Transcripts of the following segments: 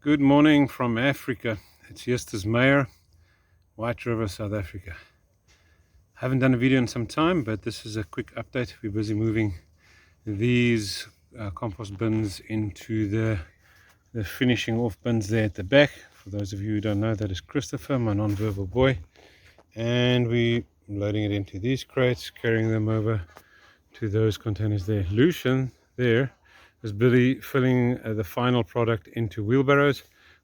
Good morning from Africa. It's Justus Meyer, White River, South Africa. Haven't done a video in some time, but this is a quick update. We're busy moving these compost bins into the finishing off bins there at the back. For those of you who don't know, that is Christopher, my non-verbal boy. And we're loading it into these crates, carrying them over to those containers there. Lucian there is busy filling the final product into wheelbarrows,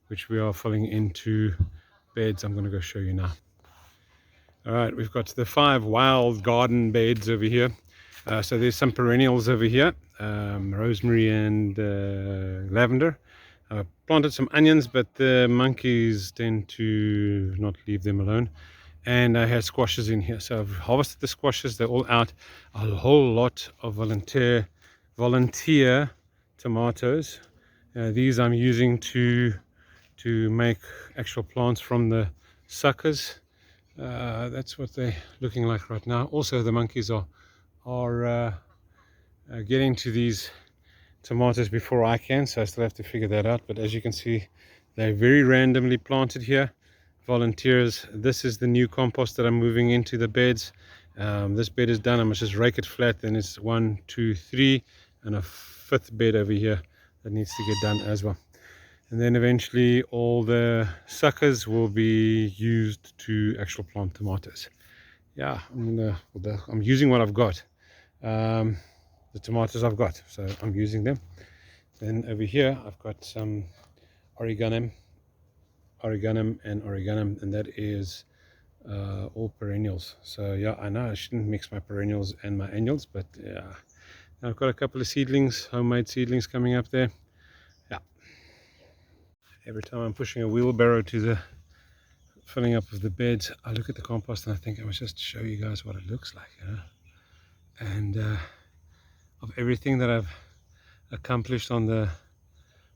which we are filling into beds. I'm going to go show you now. All right, we've got the 5 wild garden beds over here. So there's some perennials over here, rosemary and lavender. I planted some onions, but the monkeys tend to not leave them alone. And I had squashes in here, so I've harvested the squashes. They're all out. A whole lot of volunteer tomatoes. These I'm using to make actual plants from the suckers. That's what they're looking like right now. Also, the monkeys are getting to these tomatoes before I can, so I still have to figure that out. But as you can see, they're very randomly planted here. Volunteers. This is the new compost that I'm moving into the beds. This bed is done. I must just rake it flat. Then it's 1, 2, 3, and a 5th bed over here that needs to get done as well. And then eventually all the suckers will be used to actual plant tomatoes. Yeah, I'm using what I've got. The tomatoes I've got, so I'm using them. Then over here I've got some oreganum, and that is all perennials. So yeah, I know I shouldn't mix my perennials and my annuals, but yeah, I've got a couple of seedlings, homemade seedlings coming up there. Yeah, every time I'm pushing a wheelbarrow to the filling up of the beds, I look at the compost and I think I must just show you guys what it looks like, you know. And of everything that I've accomplished on the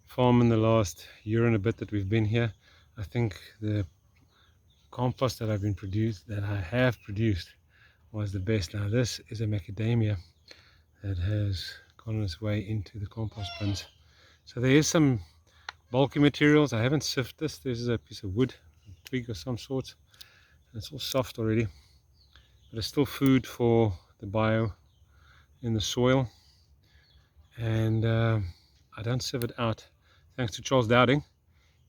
farm in the last year and a bit that we've been here, I think the compost that I have produced was the best. Now this is a macadamia that has gone its way into the compost bins. So there is some bulky materials. I haven't sifted this. This is a piece of wood, a twig of some sort. It's all soft already, but it's still food for the bio in the soil. And I don't sieve it out, thanks to Charles Dowding.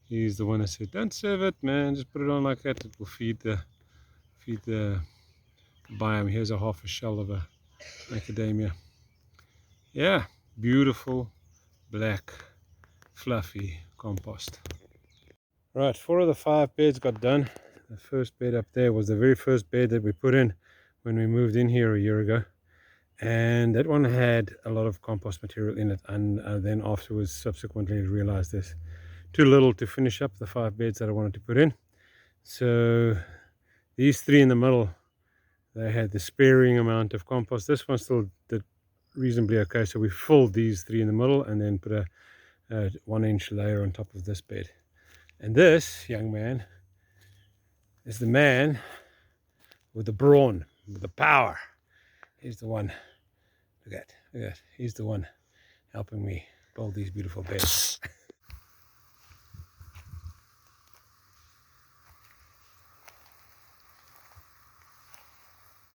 He's the one that said, don't sieve it, man, just put it on like that. It will feed the biome. Here's a half a shell of a macadamia. Yeah, beautiful black fluffy compost. Right, 4 of the 5 beds got done. The first bed up there was the very first bed that we put in when we moved in here a year ago, and that one had a lot of compost material in it. And then afterwards, subsequently realized there's too little to finish up the 5 beds that I wanted to put in. So these 3 in the middle, they had the sparing amount of compost. This one still did reasonably okay, so we filled these 3 in the middle and then put a 1-inch layer on top of this bed. And this young man is the man with the brawn, with the power. He's the one, look at, he's the one helping me build these beautiful beds.